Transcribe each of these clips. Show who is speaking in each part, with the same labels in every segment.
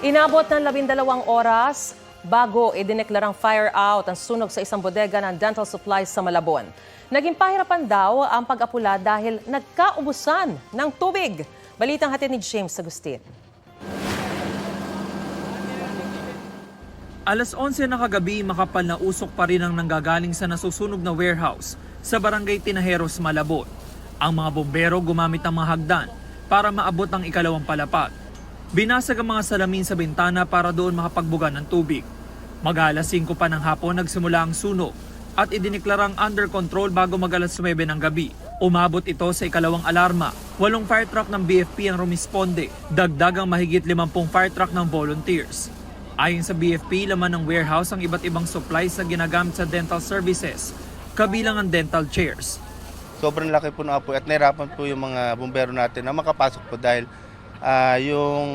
Speaker 1: Inabot ng 12 oras bago idineklarang fire out ang sunog sa isang bodega ng dental supplies sa Malabon. Naging pahirapan daw ang pag-apula dahil nagkaubusan ng tubig. Balitang hatid ni James Agustin.
Speaker 2: Alas 11 na kagabi, makapal na usok pa rin ang nanggagaling sa nasusunog na warehouse sa barangay Tinajeros, Malabon. Ang mga bombero gumamit ng mga hagdan para maabot ang ikalawang palapag. Binasag ang mga salamin sa bintana para doon makapagbuga ng tubig. Mag-alas 5 pa ng hapon nagsimula ang sunog at idineklarang under control bago mag-alas 9 ng gabi. Umabot ito sa ikalawang alarma. 8 fire truck ng BFP ang rumisponde. Dagdag ang mahigit 50 fire truck ng volunteers. Ayon sa BFP, laman ng warehouse ang iba't ibang supplies na ginagamit sa dental services, kabilang ang dental chairs.
Speaker 3: Sobrang laki po ng apoy at nahirapan po yung mga bumbero natin na makapasok po dahil yung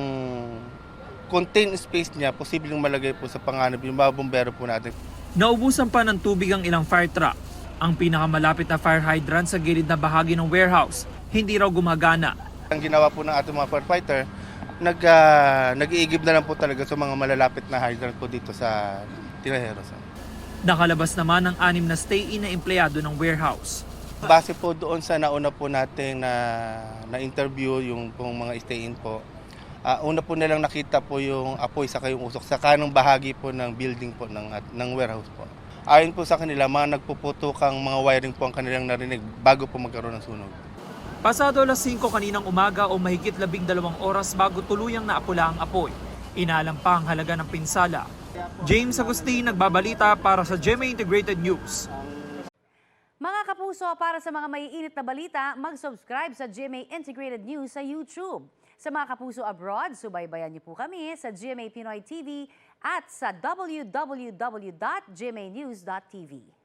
Speaker 3: contained space niya, posibleng malagay po sa panganib yung mga bumbero po natin.
Speaker 2: Naubusan pa ng tubig ang ilang fire truck. Ang pinakamalapit na fire hydrant sa gilid na bahagi ng warehouse, hindi raw gumagana.
Speaker 3: Ang ginawa po ng ating mga firefighter, nag-iigib na lang po talaga sa mga malalapit na hydrant po dito sa Tinajeros.
Speaker 2: Nakalabas naman ang 6 na stay-in na empleyado ng warehouse.
Speaker 3: Base po doon sa nauna po natin na-interview yung pong mga stay-in po, una po nilang nakita po yung apoy sa yung usok sa kanang bahagi po ng building po ng warehouse po. Ayon po sa kanila, mga nagpuputokang mga wiring po ang kanilang narinig bago po magkaroon ng sunog.
Speaker 2: Pasado alas 5 kaninang umaga o mahigit 12 oras bago tuluyang naapula ang apoy. Inaalam pa ang halaga ng pinsala. James Agustin, nagbabalita para sa GMA Integrated News.
Speaker 4: Mga kapuso, para sa mga maiinit na balita, mag-subscribe sa GMA Integrated News sa YouTube. Sa mga kapuso abroad, subaybayan niyo po kami sa GMA Pinoy TV at sa www.gmanews.tv.